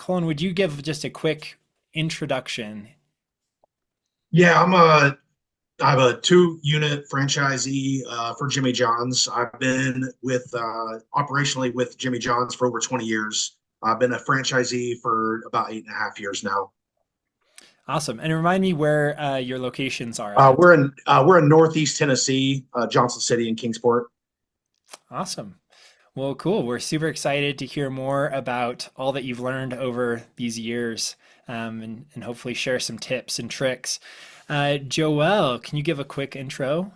Cullen, would you give just a quick introduction? Yeah, I have a 2 unit franchisee for Jimmy John's. I've been with operationally with Jimmy John's for over 20 years. I've been a franchisee for about 8.5 years now. Awesome. And remind me where your locations are at. We're in Northeast Tennessee, Johnson City and Kingsport. Awesome. Well, cool. We're super excited to hear more about all that you've learned over these years, and hopefully share some tips and tricks. Joelle, can you give a quick intro?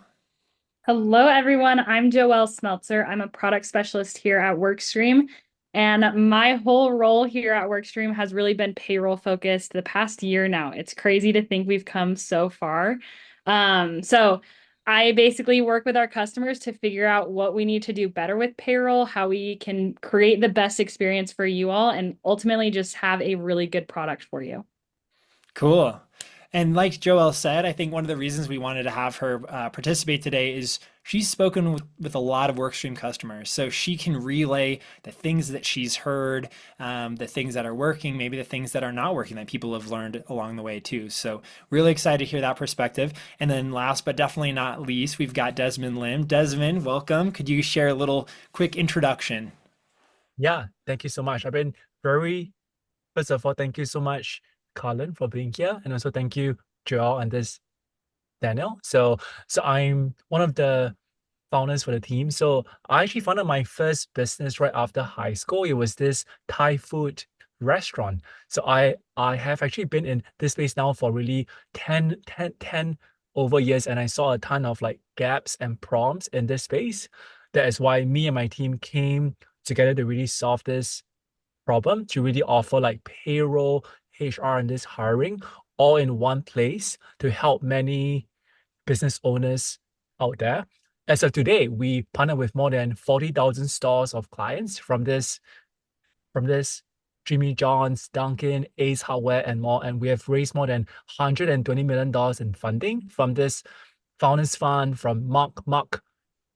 Hello, everyone. I'm Joelle Schmeltzer. I'm a product specialist here at Workstream. And my whole role here at Workstream has really been payroll focused the past year now. It's crazy to think we've come so far. So I basically work with our customers to figure out what we need to do better with payroll, how we can create the best experience for you all, and ultimately just have a really good product for you. Cool. And like Joelle said, I think one of the reasons we wanted to have her participate today is she's spoken with a lot of Workstream customers. So she can relay the things that she's heard, the things that are working, maybe the things that are not working that people have learned along the way too. So really excited to hear that perspective. And then last but definitely not least, we've got Desmond Lim. Desmond, welcome. Could you share a little quick introduction? Yeah, thank you so much. First of all, thank you so much, Colin, for being here. And also thank you, Joel and this Daniel. So I'm one of the founders for the team. So I actually founded my first business right after high school. It was this Thai food restaurant. So I have actually been in this space now for really 10 over years, and I saw a ton of like gaps and problems in this space. That is why me and my team came together to really solve this problem, to really offer like payroll, HR, and this hiring all in one place to help many business owners out there. As of today, we partner with more than 40,000 stores of clients from this Jimmy John's, Dunkin', Ace Hardware, and more. And we have raised more than $120 million in funding from this Founders Fund, from Mark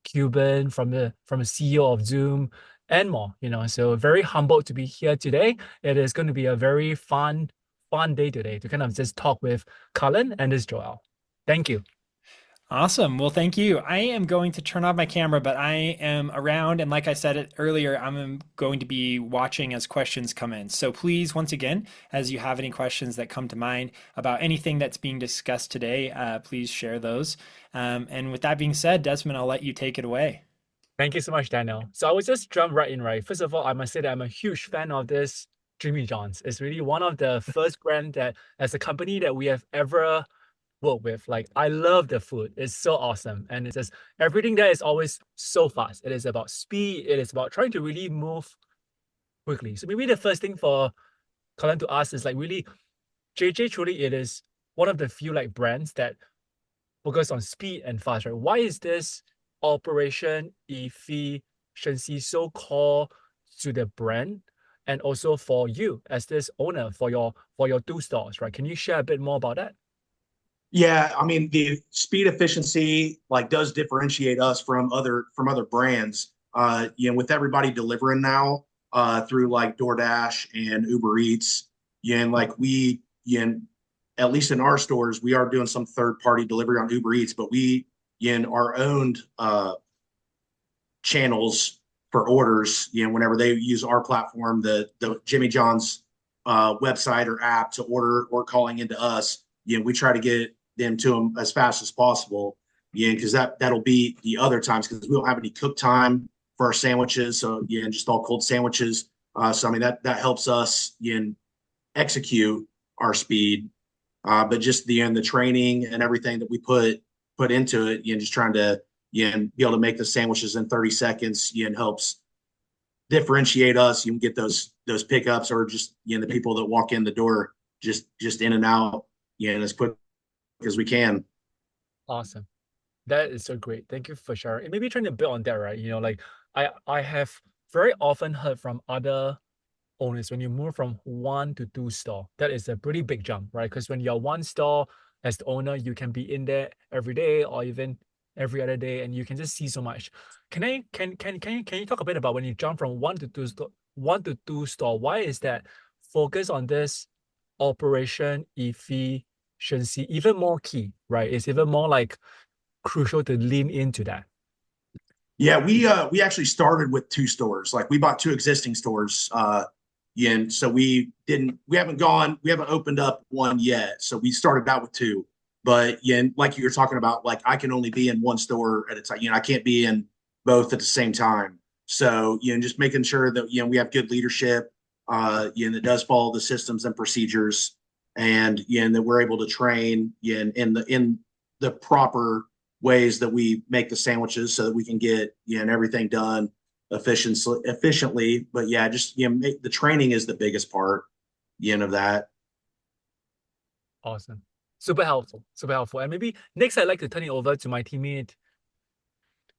Cuban, from the CEO of Zoom, and more. So very humbled to be here today. It is going to be a very fun day today to kind of just talk with Cullen and this Joel. Thank you. Awesome. Well, thank you. I am going to turn off my camera, but I am around. And like I said it earlier, I'm going to be watching as questions come in. So please, once again, as you have any questions that come to mind about anything that's being discussed today, please share those. And with that being said, Desmond, I'll let you take it away. Thank you so much, Daniel. So I will just jump right in, right? First of all, I must say that I'm a huge fan of this Jimmy John's. It's really one of the first brand that, as a company, that we have ever worked with. Like, I love the food. It's so awesome. And it's just everything there is always so fast. It is about speed. It is about trying to really move quickly. So maybe the first thing for Colin to ask is like really, JJ truly it is one of the few like brands that focus on speed and fast, right? Why is this operation efficiency so core to the brand and also for you as this owner for your 2 stores, right? Can you share a bit more about that? Yeah, I mean the speed efficiency like does differentiate us from other brands. With everybody delivering now through like DoorDash and Uber Eats, and like at least in our stores, we are doing some third party delivery on Uber Eats, but we in our owned channels for orders, whenever they use our platform, the Jimmy John's website or app to order or calling into us, we try to get them to them as fast as possible. Because that'll be the other times because we don't have any cook time for our sandwiches. So just all cold sandwiches. So I mean that helps us execute our speed. But just the training and everything that we put into it, just trying to be able to make the sandwiches in 30 seconds, helps differentiate us. You can get those pickups or just the people that walk in the door just in and out, as quick as we can. Awesome. That is so great. Thank you for sharing. And maybe trying to build on that, right? Like I have very often heard from other owners when you move from 1 to 2 store, that is a pretty big jump, right? Because when you're 1 store as the owner, you can be in there every day or even every other day, and you can just see so much. Can you talk a bit about when you jump from 1 to 2 store? Why is that focus on this operation efficiency even more key, right? It's even more like crucial to lean into that. Yeah, we actually started with 2 stores. Like we bought 2 existing stores. And so we haven't opened up one yet. So we started out with 2. But yeah, and like you were talking about, like I can only be in one store at a time. I can't be in both at the same time. So, just making sure that, we have good leadership, that does follow the systems and procedures, and, and that we're able to train, in the proper ways that we make the sandwiches so that we can get, and everything done efficiently. But yeah, just, the training is the biggest part, of that. Awesome. Super helpful. Super helpful. And maybe next I'd like to turn it over to my teammate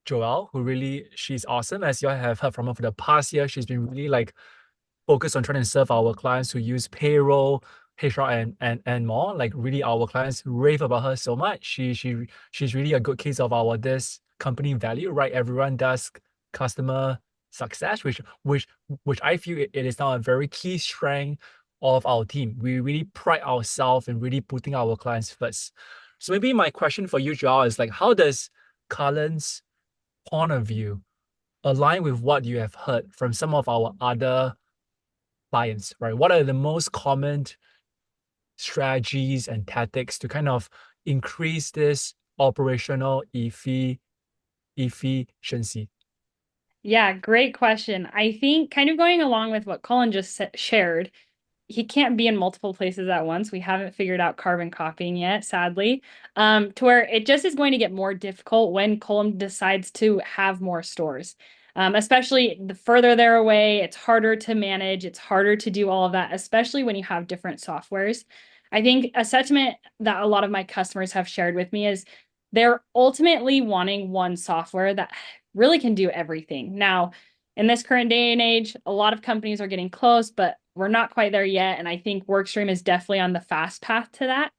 Joelle, who really, she's awesome. As you all have heard from her for the past year, she's been really like focused on trying to serve our clients who use payroll, HR, and more. Like really, our clients rave about her so much. She's really a good case of our this company value, right? Everyone does customer success, which I feel it is now a very key strength of our team. We really pride ourselves in really putting our clients first. So maybe my question for you, Joelle, is like, how does Cullen's point of view align with what you have heard from some of our other clients, right? What are the most common strategies and tactics to kind of increase this operational efficiency? Yeah, great question. I think kind of going along with what Colin just shared, he can't be in multiple places at once. We haven't figured out carbon copying yet, sadly, to where it just is going to get more difficult when Colin decides to have more stores. Especially the further they're away, it's harder to manage, it's harder to do all of that, especially when you have different softwares. I think a sentiment that a lot of my customers have shared with me is they're ultimately wanting one software that really can do everything. Now, in this current day and age, a lot of companies are getting close, but we're not quite there yet. And I think Workstream is definitely on the fast path to that,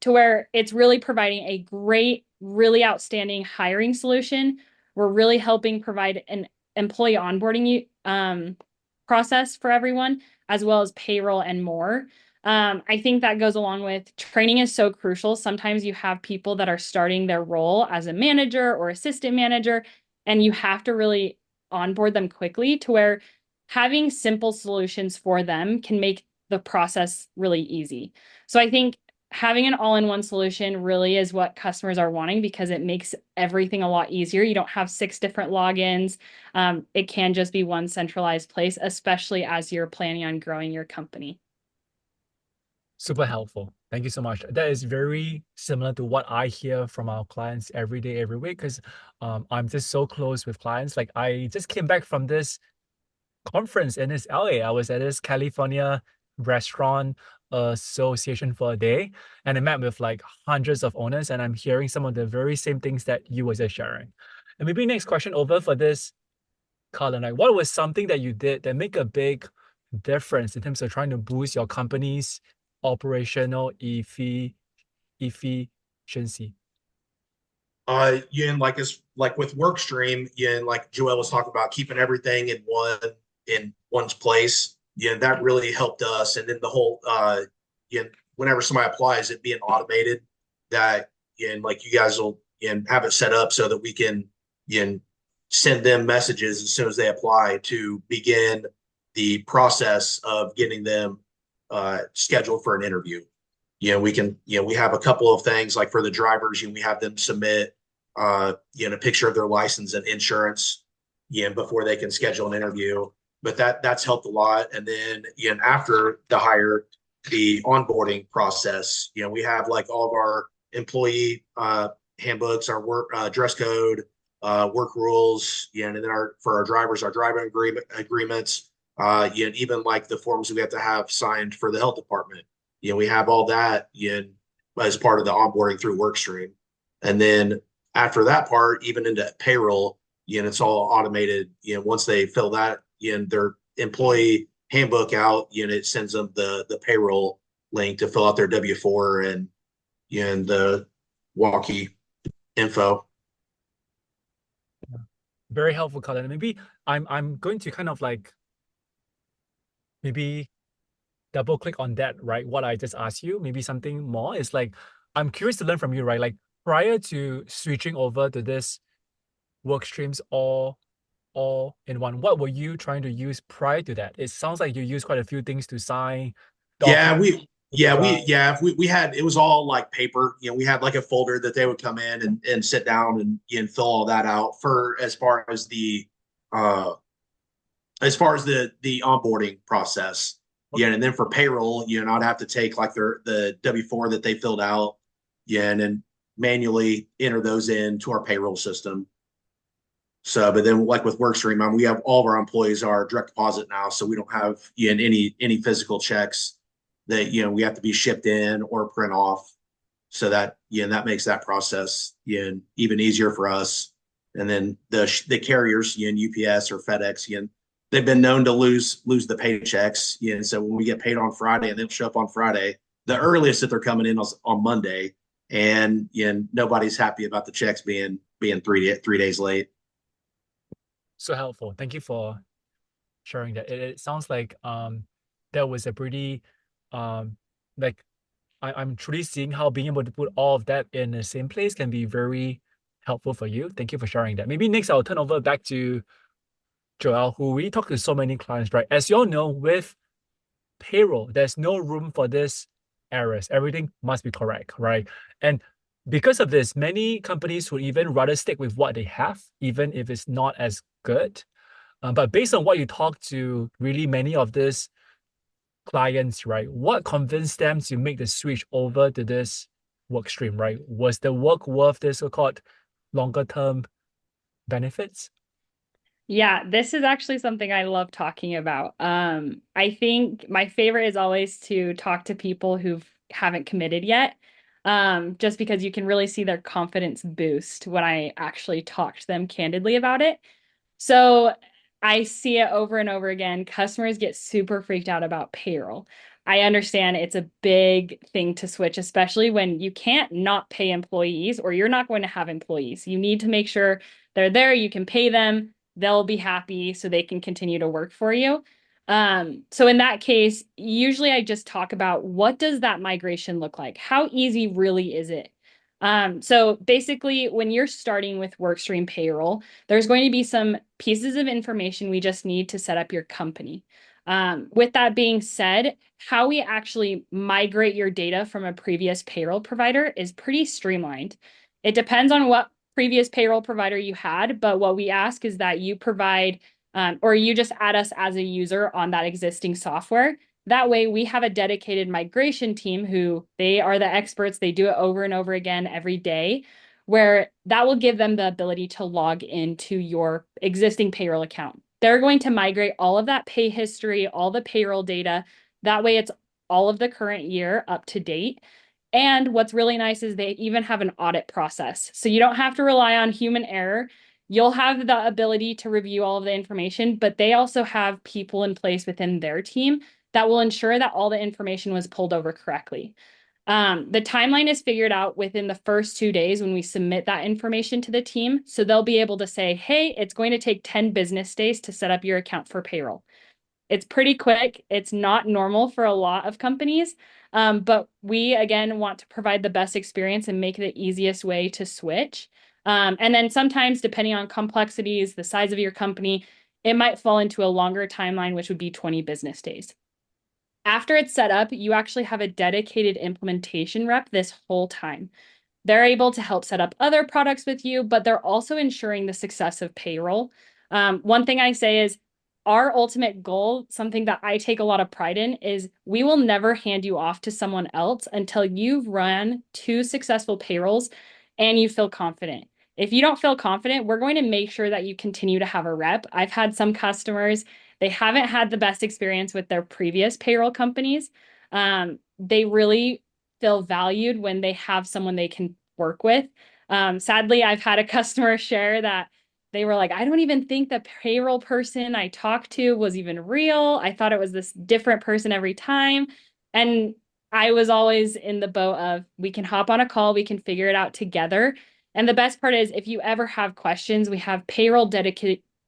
to where it's really providing a great, really outstanding hiring solution. We're really helping provide an employee onboarding process for everyone, as well as payroll and more. I think that goes along with training is so crucial. Sometimes you have people that are starting their role as a manager or assistant manager, and you have to really onboard them quickly to where having simple solutions for them can make the process really easy. So I think having an all-in-one solution really is what customers are wanting because it makes everything a lot easier. You don't have 6 different logins. It can just be one centralized place, especially as you're planning on growing your company. Super helpful. Thank you so much. That is very similar to what I hear from our clients every day, every week, because I'm just so close with clients. Like I just came back from this conference in this LA. I was at this California restaurant association for a day, and I met with like hundreds of owners, and I'm hearing some of the very same things that you were just sharing. And maybe next question over for this, Cullen, like what was something that you did that make a big difference in terms of trying to boost your company's operational efficiency? Yeah, and like with Workstream, yeah, and like Joelle was talking about keeping everything in one's place. Yeah, that really helped us. And then the whole yeah, whenever somebody applies, it being automated, that yeah, and like you guys will have it set up so that we can send them messages as soon as they apply to begin the process of getting them scheduled for an interview. We can, we have a couple of things like for the drivers, we have them submit, a picture of their license and insurance, before they can schedule an interview. But that's helped a lot. And then, after the hire, the onboarding process, we have like all of our employee handbooks, our work dress code, work rules, and then for our drivers, our driving agreements, even like the forms we have to have signed for the health department. We have all that as part of the onboarding through Workstream. And then after that part, even into payroll, it's all automated. Once they fill that in their employee handbook out, it sends them the payroll link to fill out their W-4 and the walkie info. Very helpful, Cullen. Maybe I'm going to kind of like maybe double click on that, right? What I just asked you, maybe something more is like, I'm curious to learn from you, right? Like prior to switching over to this work streams all in one, what were you trying to use prior to that? It sounds like you use quite a few things to sign Yeah, documents. we we had it was all like paper. We had like a folder that they would come in and sit down and fill all that out for uh as far as the onboarding process. Yeah, Okay. and then for payroll, I'd have to take like the W-4 that they filled out, and then manually enter those into our payroll system. So, but then like with Workstream, we have all of our employees are direct deposit now, so we don't have any physical checks that we have to be shipped in or print off. So that makes that process even easier for us. And then the carriers, UPS or FedEx, they've been known to lose the paychecks. So when we get paid on Friday and they'll show up on Friday, the earliest that they're coming in is on Monday, and nobody's happy about the checks being 3 days late. So helpful. Thank you for sharing that. It sounds like that was a pretty um like I'm truly seeing how being able to put all of that in the same place can be very helpful for you. Thank you for sharing that. Maybe next I'll turn over back to Joelle, who we talk to so many clients, right? As you all know, with payroll, there's no room for this errors. Everything must be correct, right? And because of this, many companies would even rather stick with what they have, even if it's not as good. But based on what you talk to really many of these clients, right? What convinced them to make the switch over to this work stream, right? Was the work worth the so-called longer term benefits? Yeah, this is actually something I love talking about. I think my favorite is always to talk to people who haven't committed yet, just because you can really see their confidence boost when I actually talk to them candidly about it. So I see it over and over again. Customers get super freaked out about payroll. I understand it's a big thing to switch, especially when you can't not pay employees or you're not going to have employees. You need to make sure they're there, you can pay them, they'll be happy so they can continue to work for you. So in that case, usually I just talk about what does that migration look like? How easy really is it? So basically, when you're starting with Workstream payroll, there's going to be some pieces of information we just need to set up your company. With that being said, how we actually migrate your data from a previous payroll provider is pretty streamlined. It depends on what previous payroll provider you had, but what we ask is that you provide or you just add us as a user on that existing software. That way we have a dedicated migration team who they are the experts. They do it over and over again every day, where that will give them the ability to log into your existing payroll account. They're going to migrate all of that pay history, all the payroll data. That way it's all of the current year up to date. And what's really nice is they even have an audit process. So you don't have to rely on human error. You'll have the ability to review all of the information, but they also have people in place within their team that will ensure that all the information was pulled over correctly. The timeline is figured out within the first 2 days when we submit that information to the team. So they'll be able to say, hey, it's going to take 10 business days to set up your account for payroll. It's pretty quick. It's not normal for a lot of companies, but we, again, want to provide the best experience and make it the easiest way to switch. And then sometimes, depending on complexities, the size of your company, it might fall into a longer timeline, which would be 20 business days. After it's set up, you actually have a dedicated implementation rep this whole time. They're able to help set up other products with you, but they're also ensuring the success of payroll. One thing I say is our ultimate goal, something that I take a lot of pride in, is we will never hand you off to someone else until you've run 2 successful payrolls and you feel confident. If you don't feel confident, we're going to make sure that you continue to have a rep. I've had some customers, they haven't had the best experience with their previous payroll companies. They really feel valued when they have someone they can work with. Sadly, I've had a customer share that they were like, I don't even think the payroll person I talked to was even real. I thought it was this different person every time. And I was always in the boat of we can hop on a call, we can figure it out together. And the best part is if you ever have questions, we have payroll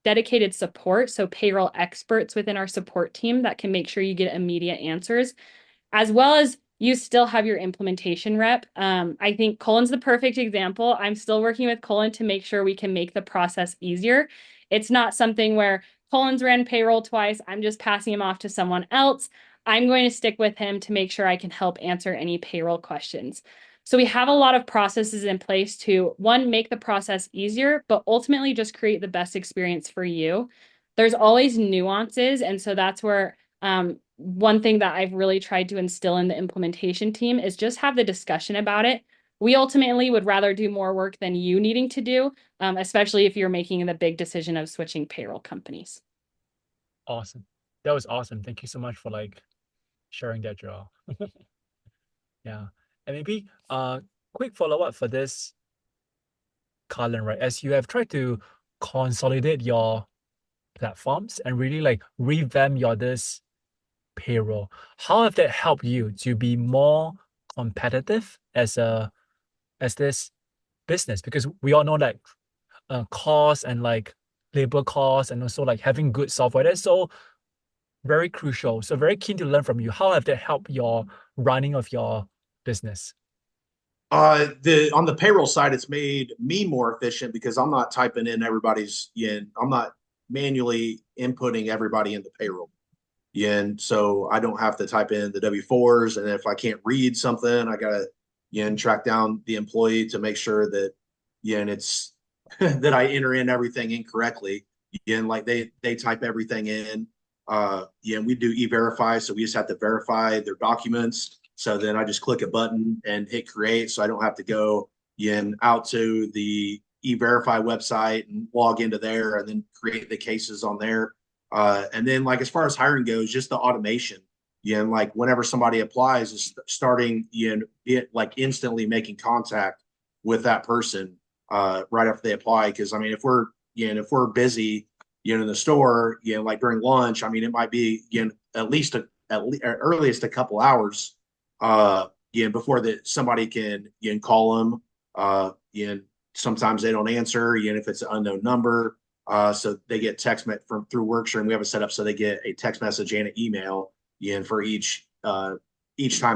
dedicated support, so payroll experts within our support team that can make sure you get immediate answers, as well as you still have your implementation rep. I think Cullen's the perfect example. I'm still working with Cullen to make sure we can make the process easier. It's not something where Cullen's ran payroll twice, I'm just passing him off to someone else. I'm going to stick with him to make sure I can help answer any payroll questions. So we have a lot of processes in place to, one, make the process easier, but ultimately just create the best experience for you. There's always nuances. And so that's where one thing that I've really tried to instill in the implementation team is just have the discussion about it. We ultimately would rather do more work than you needing to do, especially if you're making the big decision of switching payroll companies. Awesome. That was awesome. Thank you so much for like sharing that, Joel. Yeah. And maybe quick follow-up for this, Cullen, right? As you have tried to consolidate your platforms and really like revamp your this payroll, how have that helped you to be more competitive as this business? Because we all know that cost and like labor costs and also like having good software, that's so very crucial. So very keen to learn from you. How have that helped your running of your business? On the payroll side, it's made me more efficient because I'm not typing in everybody's I'm not manually inputting everybody into payroll. And so I don't have to type in the W-4s. And if I can't read something, I gotta track down the employee to make sure that and it's that I enter in everything incorrectly. And like they type everything in. We do e-verify, so we just have to verify their documents. So then I just click a button and hit create, so I don't have to go out to the e-verify website and log into there and then create the cases on there. And then like as far as hiring goes, just the automation. Like whenever somebody applies, is starting it like instantly making contact with that person right after they apply. Because I mean, if we're busy in the store, like during lunch, I mean, it might be at least at earliest a couple hours before that somebody can call them. Sometimes they don't answer, if it's an unknown number. So they get text from through Workstream. We have it set up so they get a text message and an email for each time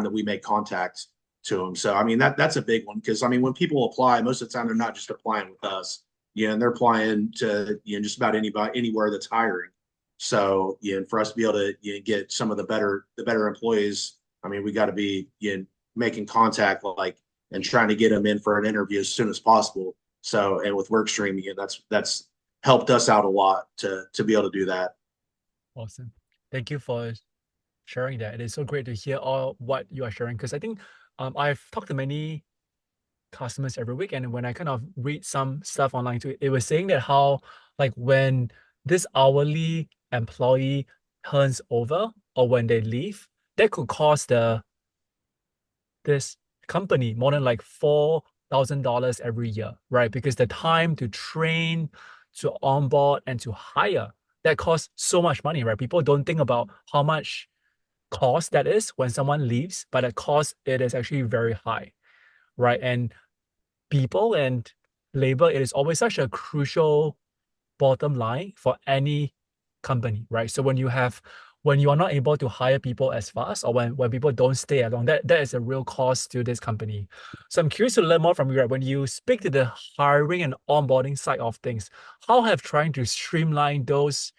that we make contact to them. So I mean that's a big one because I mean when people apply, most of the time they're not just applying with us, and they're applying to just about anybody anywhere that's hiring. So for us to be able to get some of the better employees, I mean we got to be making contact like and trying to get them in for an interview as soon as possible. So and with Workstream, that's helped us out a lot to be able to do that. Awesome. Thank you for sharing that. It is so great to hear all what you are sharing because I think I've talked to many customers every week, and when I kind of read some stuff online too, it was saying that how like when this hourly employee turns over or when they leave, that could cost this company more than like $4,000 every year, right? Because the time to train, to onboard, and to hire, that costs so much money, right? People don't think about how much cost that is when someone leaves, but the cost, it is actually very high, right? And people and labor, it is always such a crucial bottom line for any company, right? So when you are not able to hire people as fast or when people don't stay along, that is a real cost to this company. So I'm curious to learn more from you, right? When you speak to the hiring and onboarding side of things, how have trying to streamline those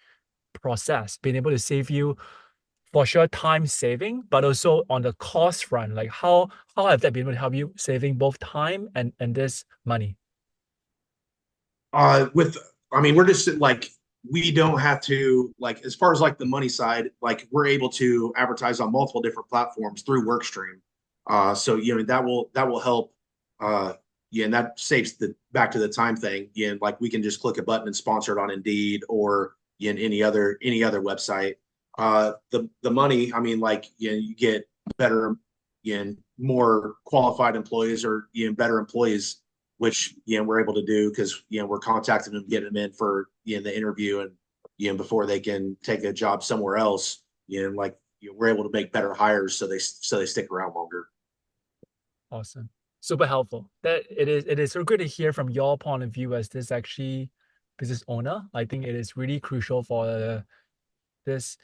process been able to save you for sure time saving, but also on the cost front, like how have that been able to help you saving both time and this money? I mean, we're just like we don't have to like as far as like the money side, like we're able to advertise on multiple different platforms through Workstream. So that will help. And that saves the back to the time thing. Like we can just click a button and sponsor it on Indeed or in any other website. The money, I mean, like you get better, more qualified employees or better employees, which we're able to do because we're contacting them, getting them in for the interview, and before they can take a job somewhere else, like we're able to make better hires so they stick around longer. Awesome. Super helpful. That it is so good to hear from your point of view as this actually business owner, I think it is really crucial for this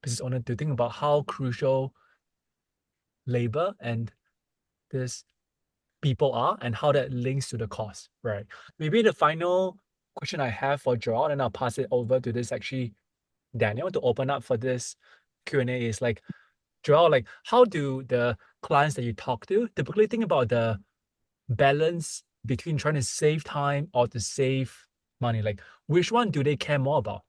business owner to think about how crucial labor and this people are and how that links to the cost, right? Maybe the final question I have for Joelle, and I'll pass it over to this actually Daniel to open up for this Q&A is like, Joelle, like how do the clients that you talk to typically think about the balance between trying to save time or to save money? Like which one do they care more about?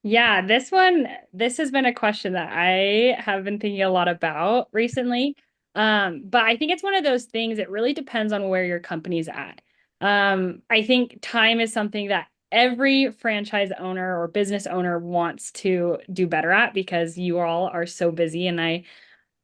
Yeah, this has been a question that I have been thinking a lot about recently. But I think it's one of those things, it really depends on where your company's at. I think time is something that every franchise owner or business owner wants to do better at because you all are so busy. And I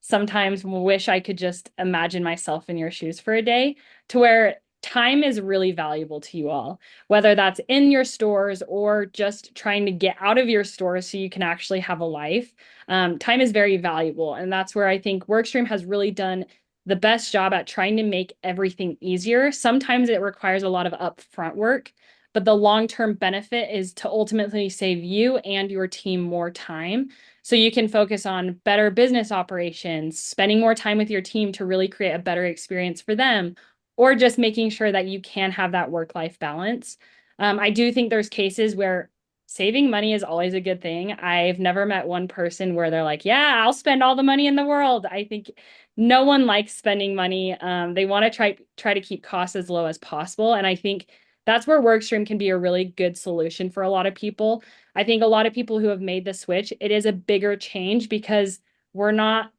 sometimes wish I could just imagine myself in your shoes for a day to where time is really valuable to you all, whether that's in your stores or just trying to get out of your stores so you can actually have a life. Time is very valuable. And that's where I think Workstream has really done the best job at trying to make everything easier. Sometimes it requires a lot of upfront work, but the long-term benefit is to ultimately save you and your team more time so you can focus on better business operations, spending more time with your team to really create a better experience for them, or just making sure that you can have that work-life balance. I do think there's cases where saving money is always a good thing. I've never met one person where they're like, yeah, I'll spend all the money in the world. I think no one likes spending money. They want to try to keep costs as low as possible. And I think that's where Workstream can be a really good solution for a lot of people. I think a lot of people who have made the switch, it is a bigger change because we're not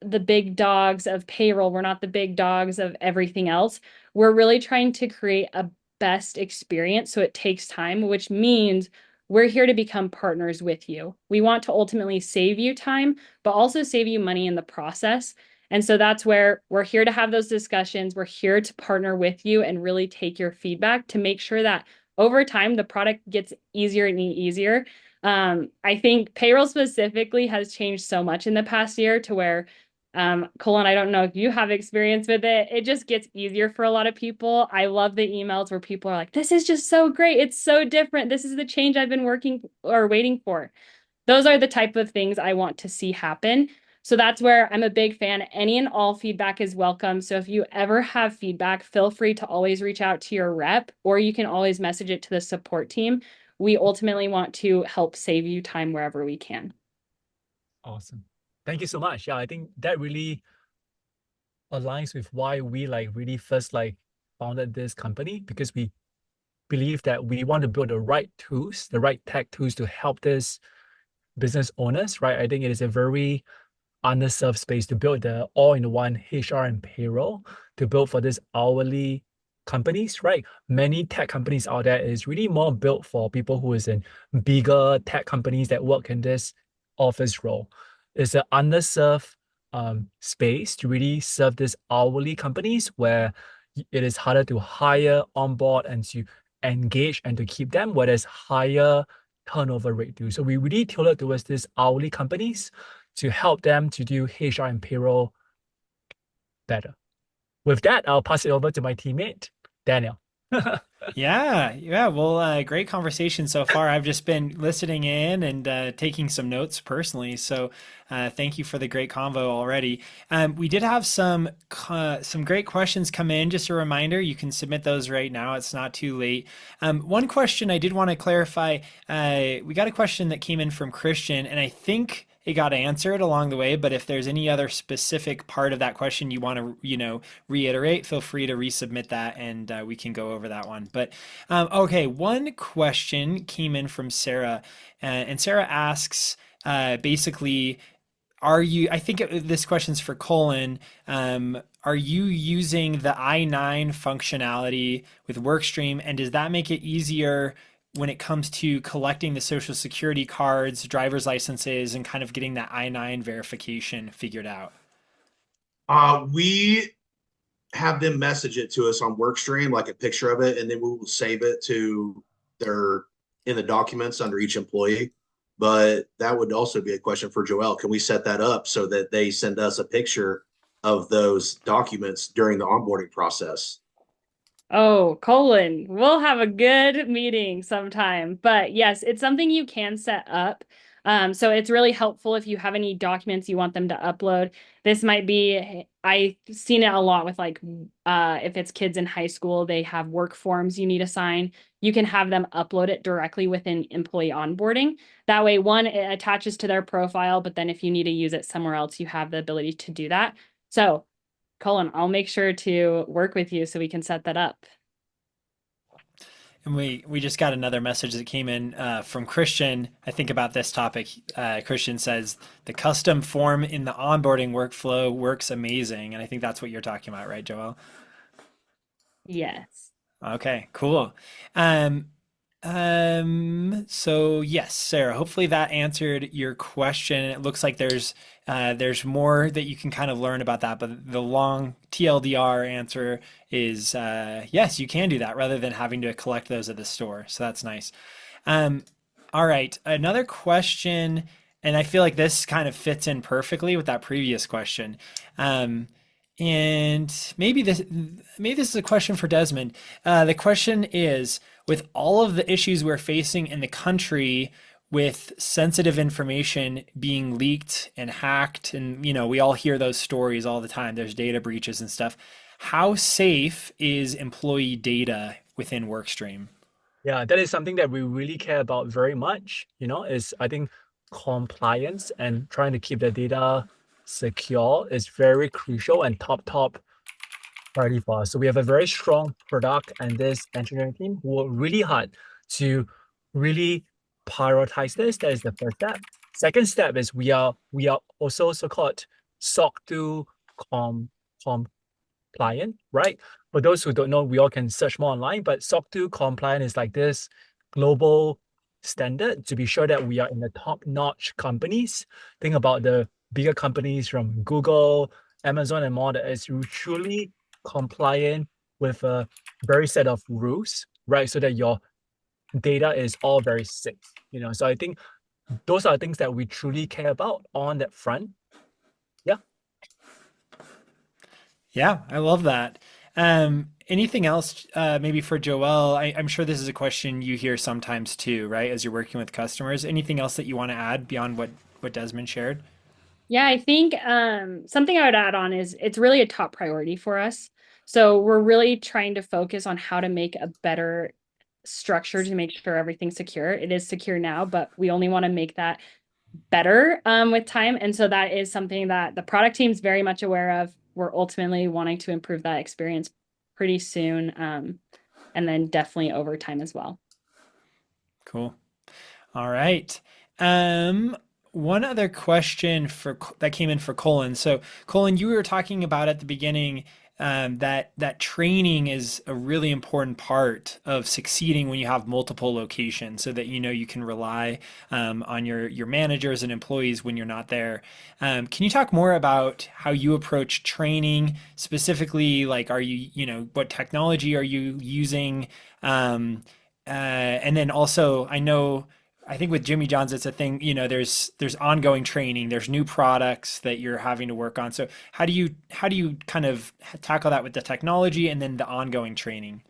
the big dogs of payroll. We're not the big dogs of everything else. We're really trying to create a best experience. So it takes time, which means we're here to become partners with you. We want to ultimately save you time, but also save you money in the process. And so that's where we're here to have those discussions. We're here to partner with you and really take your feedback to make sure that over time, the product gets easier and easier. I think payroll specifically has changed so much in the past year to where, Cullen, I don't know if you have experience with it. It just gets easier for a lot of people. I love the emails where people are like, this is just so great. It's so different. This is the change I've been working or waiting for. Those are the type of things I want to see happen. So that's where I'm a big fan. Any and all feedback is welcome. So if you ever have feedback, feel free to always reach out to your rep, or you can always message it to the support team. We ultimately want to help save you time wherever we can. Awesome. Thank you so much. Yeah, I think that really aligns with why we like really first like founded this company, because we believe that we want to build the right tools, the right tech tools to help this business owners, right? I think it is a very underserved space to build the all-in-one HR and payroll to build for this hourly companies, right? Many tech companies out there is really more built for people who is in bigger tech companies that work in this office role. It's an underserved space to really serve these hourly companies where it is harder to hire, onboard, and to engage and to keep them, where there's higher turnover rate too. So we really tailored towards these hourly companies to help them to do HR and payroll better. With that, I'll pass it over to my teammate, Daniel. Yeah. Well, great conversation so far. I've just been listening in and taking some notes personally. So thank you for the great convo already. We did have some great questions come in. Just a reminder, you can submit those right now. It's not too late. One question I did want to clarify. We got a question that came in from Christian, and I think it got answered along the way, but if there's any other specific part of that question you want to, reiterate, feel free to resubmit that and we can go over that one. But okay, one question came in from Sarah, and Sarah asks, basically, I think this question's for Cullen. Are you using the I-9 functionality with Workstream, and does that make it easier when it comes to collecting the social security cards, driver's licenses, and kind of getting that I-9 verification figured out? We have them message it to us on Workstream, like a picture of it, and then we will save it to in the documents under each employee. But that would also be a question for Joelle. Can we set that up so that they send us a picture of those documents during the onboarding process? Oh, Colin, we'll have a good meeting sometime. But yes, it's something you can set up. So it's really helpful if you have any documents you want them to upload. This might be, I've seen it a lot with like, if it's kids in high school, they have work forms you need to sign. You can have them upload it directly within employee onboarding. That way, one, it attaches to their profile, but then if you need to use it somewhere else, you have the ability to do that. So Colin, I'll make sure to work with you so we can set that up. And we just got another message that came in from Christian. I think about this topic. Christian says the custom form in the onboarding workflow works amazing, and I think that's what you're talking about, right, Joelle? Yes. Okay, cool. Um, so yes, Sarah, hopefully that answered your question. It looks like there's more that you can kind of learn about that, but the long TLDR answer is yes, you can do that rather than having to collect those at the store. So that's nice. Um, all right, another question, and I feel like this kind of fits in perfectly with that previous question. Um, and maybe this is a question for Desmond. The question is, with all of the issues we're facing in the country with sensitive information being leaked and hacked, and we all hear those stories all the time. There's data breaches and stuff. How safe is employee data within Workstream? Yeah, that is something that we really care about very much, is I think compliance and trying to keep the data secure is very crucial and top priority for us. So we have a very strong product and this engineering team who work really hard to really prioritize this. That is the first step. Second step is we are also so-called SOC 2 com, compliant, right? For those who don't know, we all can search more online, but SOC 2 compliant is like this global standard to be sure that we are in the top-notch companies. Think about the bigger companies from Google, Amazon, and more that is truly compliant with a very set of rules, right? So that your data is all very safe. So I think those are things that we truly care about on that front. Yeah. Yeah, I love that. Anything else, maybe for Joelle? I'm sure this is a question you hear sometimes too, right? As you're working with customers. Anything else that you want to add beyond what Desmond shared? Yeah, I think something I would add on is it's really a top priority for us. So we're really trying to focus on how to make a better structure to make sure everything's secure. It is secure now, but we only want to make that better with time. And so that is something that the product team's very much aware of. We're ultimately wanting to improve that experience pretty soon, and then definitely over time as well. Cool. All right. One other question that came in for Colin. So, Colin, you were talking about at the beginning that training is a really important part of succeeding when you have multiple locations, so that you can rely on your managers and employees when you're not there. Can you talk more about how you approach training specifically? Like, what technology are you using? And then also, I think with Jimmy John's, it's a thing, there's ongoing training, there's new products that you're having to work on. So how do you kind of tackle that with the technology and then the ongoing training?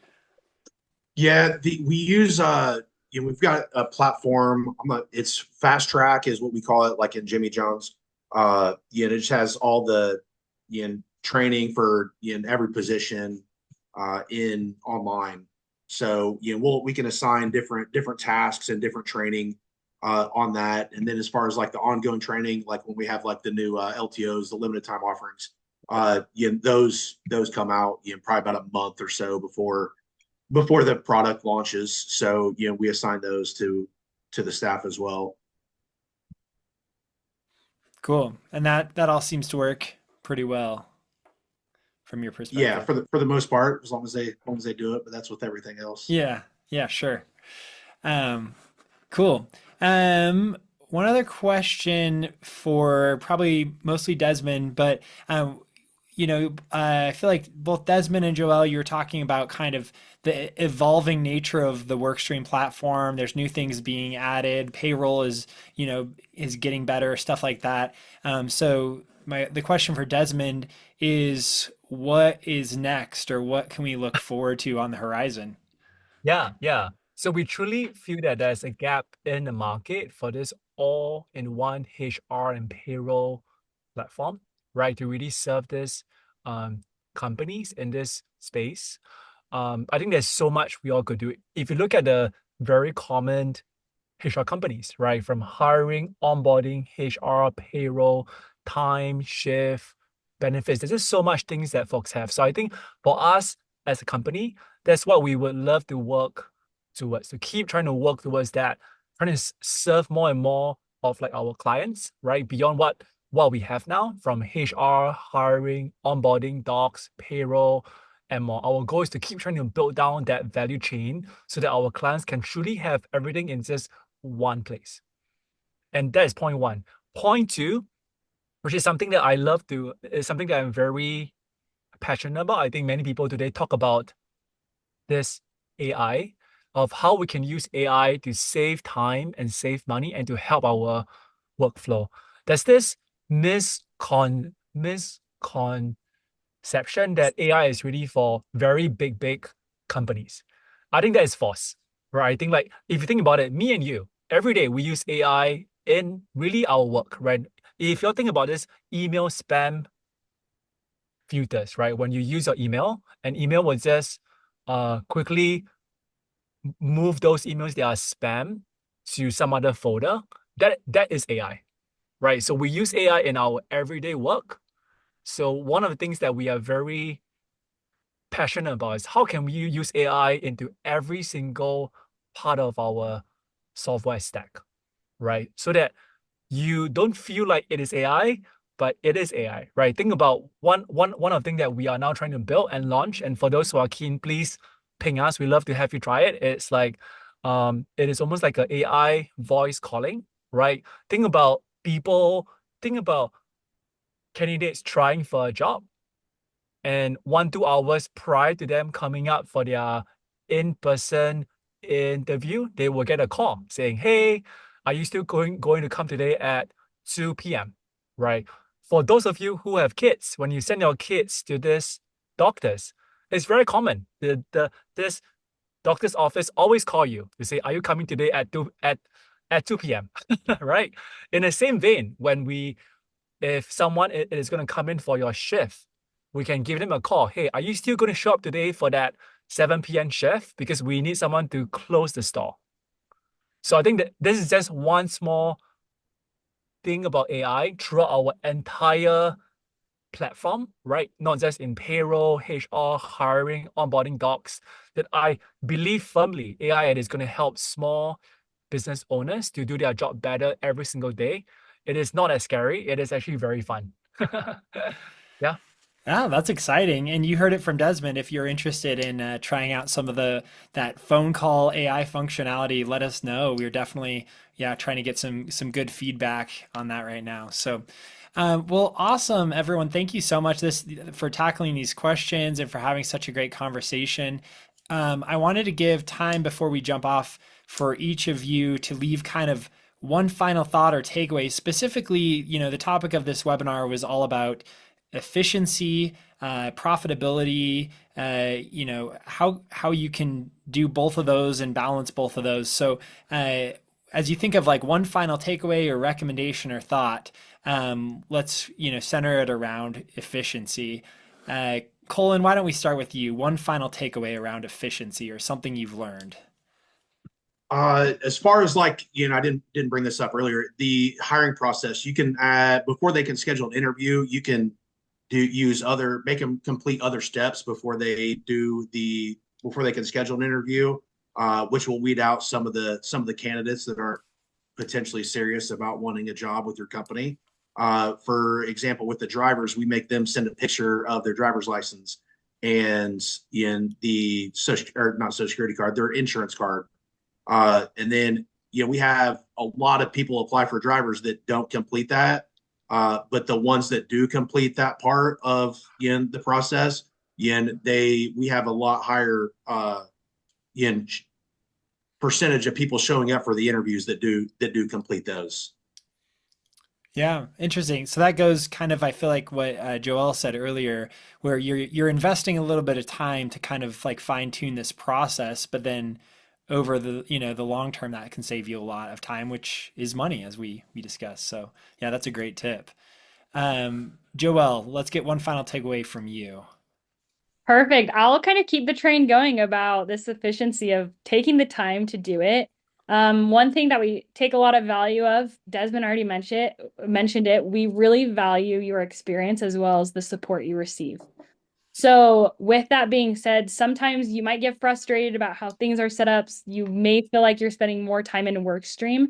Yeah, we use we've got a platform. It's Fast Track is what we call it, like in Jimmy John's. It just has all the training for every position in online. So we can assign different tasks and different training on that. And then as far as like the ongoing training, like when we have like the new LTOs, the limited time offerings, those come out probably about a month or so before the product launches. So we assign those to the staff as well. Cool. And that all seems to work pretty well from your Yeah, perspective. for the most part, as long as they do it, but that's with everything else. Yeah. Yeah, sure. Um, cool. One other question for probably mostly Desmond, but I feel like both Desmond and Joelle, you were talking about kind of the evolving nature of the Workstream platform. There's new things being added. Payroll is getting better, stuff like that. So the question for Desmond is, what is next, or what can we look forward to on the horizon? Yeah, yeah. So we truly feel that there's a gap in the market for this all-in-one HR and payroll platform, right? To really serve this companies in this space. I think there's so much we all could do. If you look at the very common HR companies, right? From hiring, onboarding, HR, payroll, time, shift, benefits. There's just so much things that folks have. So I think for us as a company, that's what we would love to work towards, to keep trying to work towards that, trying to serve more and more of like our clients, right? Beyond what we have now from HR, hiring, onboarding, docs, payroll, and more. Our goal is to keep trying to build down that value chain so that our clients can truly have everything in just one place. And that is point one. Point two, which is something that I love to, is something that I'm very passionate about. I think many people today talk about this AI, of how we can use AI to save time and save money and to help our workflow. There's this misconception that AI is really for very big companies. I think that is false, right? I think like if you think about it, me and you, every day we use AI in really our work, right? If you're thinking about this email spam filters, right? When you use your email, and email will just quickly move those emails that are spam to some other folder. That is AI, right? So we use AI in our everyday work. So one of the things that we are very passionate about is how can we use AI into every single part of our software stack, right? So that you don't feel like it is AI, but it is AI, right? Think about one of the things that we are now trying to build and launch. And for those who are keen, please ping us. We love to have you try it. It's like it is almost like an AI voice calling, right? Think about candidates trying for a job, and 1-2 hours prior to them coming up for their in-person interview, they will get a call saying, hey, are you still going to come today at 2 p.m., right? For those of you who have kids, when you send your kids to this doctors, it's very common. This doctor's office always call you to say, are you coming today at 2 p.m., right? In the same vein, if someone is going to come in for your shift, we can give them a call. Hey, are you still going to show up today for that 7 p.m. shift? Because we need someone to close the store. So I think that this is just one small thing about AI throughout our entire platform, right? Not just in payroll, HR, hiring, onboarding docs, that I believe firmly AI is going to help small business owners to do their job better every single day. It is not as scary. It is actually very fun. Yeah. Oh, that's exciting. And you heard it from Desmond. If you're interested in trying out some of that phone call AI functionality, let us know. We're definitely, yeah, trying to get some good feedback on that right now. So, well, awesome, everyone. Thank you so much for tackling these questions and for having such a great conversation. I wanted to give time before we jump off for each of you to leave kind of one final thought or takeaway. Specifically, the topic of this webinar was all about efficiency, profitability, how you can do both of those and balance both of those. So as you think of like one final takeaway or recommendation or thought, let's center it around efficiency. Cullen, why don't we start with you? One final takeaway around efficiency or something you've learned. As far as like, I didn't bring this up earlier, the hiring process, you can before they can schedule an interview, you can make them complete other steps before they can schedule an interview, which will weed out some of the candidates that are potentially serious about wanting a job with your company. For example, with the drivers, we make them send a picture of their driver's license and in the not social security card, their insurance card. And then, we have a lot of people apply for drivers that don't complete that. But the ones that do complete that part of the process, we have a lot higher percentage of people showing up for the interviews that do complete those. Yeah, interesting. So that goes kind of, I feel like what Joelle said earlier, where you're investing a little bit of time to kind of like fine tune this process, but then over the, the long term, that can save you a lot of time, which is money, as we discussed. So yeah, that's a great tip. Joelle, let's get one final takeaway from you. Perfect. I'll kind of keep the train going about this efficiency of taking the time to do it. One thing that we take a lot of value of, Desmond already mentioned it, we really value your experience as well as the support you receive. So, with that being said, sometimes you might get frustrated about how things are set up. You may feel like you're spending more time in a work stream.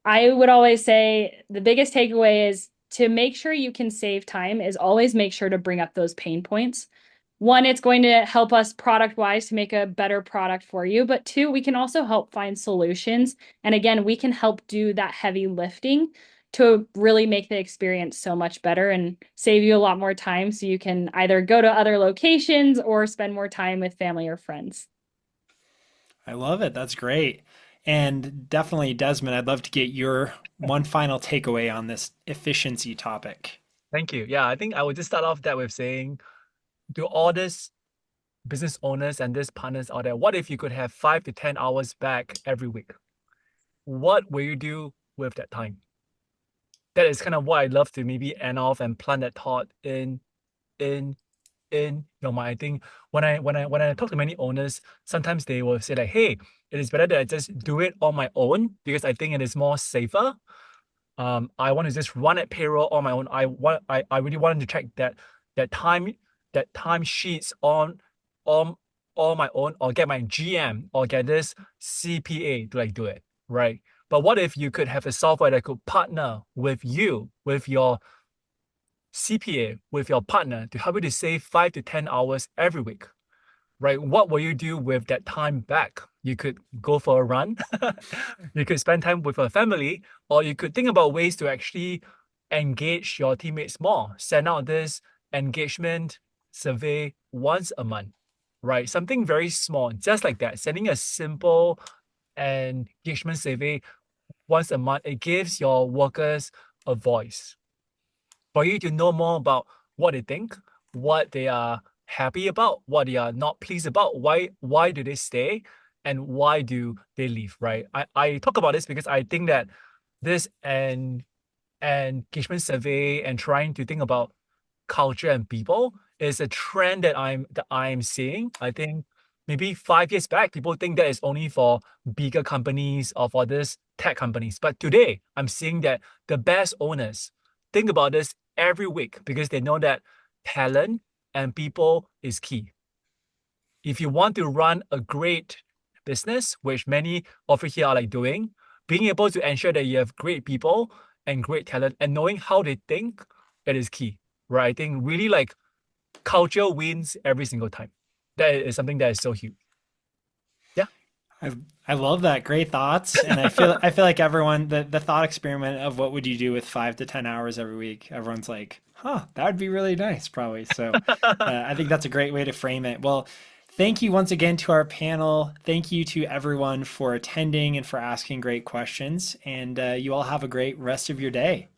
I would always say the biggest takeaway is to make sure you can save time is always make sure to bring up those pain points. One, it's going to help us product wise to make a better product for you. But two, we can also help find solutions. And again, we can help do that heavy lifting to really make the experience so much better and save you a lot more time so you can either go to other locations or spend more time with family or friends. I love it. That's great. And definitely, Desmond, I'd love to get your one final takeaway on this efficiency topic. Thank you. Yeah, I think I would just start off that with saying to all these business owners and these partners out there, what if you could have 5 to 10 hours back every week? What will you do with that time? That is kind of what I love to maybe end off and plant that thought in your mind. I think when I talk to many owners, sometimes they will say like, hey, it is better that I just do it on my own because I think it is more safer. I want to just run at payroll on my own. I really wanted to check that time that time sheets on on my own, or get my GM or get this CPA to like do it, right? But what if you could have a software that could partner with you, with your CPA, with your partner to help you to save 5 to 10 hours every week, right? What will you do with that time back? You could go for a run, you could spend time with your family, or you could think about ways to actually engage your teammates more. Send out this engagement survey once a month, right? Something very small, just like that. Sending a simple engagement survey once a month, it gives your workers a voice for you to know more about what they think, what they are happy about, what they are not pleased about, why do they stay, and why do they leave, right? I talk about this because I think that this engagement survey and trying to think about culture and people is a trend that I'm seeing. I think maybe 5 years back, people think that is only for bigger companies or for this tech companies. But today, I'm seeing that the best owners think about this every week because they know that talent and people is key. If you want to run a great business, which many over here are like doing, being able to ensure that you have great people and great talent and knowing how they think, that is key, right? I think really like culture wins every single time. That is something that is so huge. Yeah. I I love that. Great thoughts. And I feel like everyone the thought experiment of what would you do with 5 to 10 hours every week, everyone's like, huh, that would be really nice, probably. So I think that's a great way to frame it. Well, thank you once again to our panel. Thank you to everyone for attending and for asking great questions. And you all have a great rest of your day.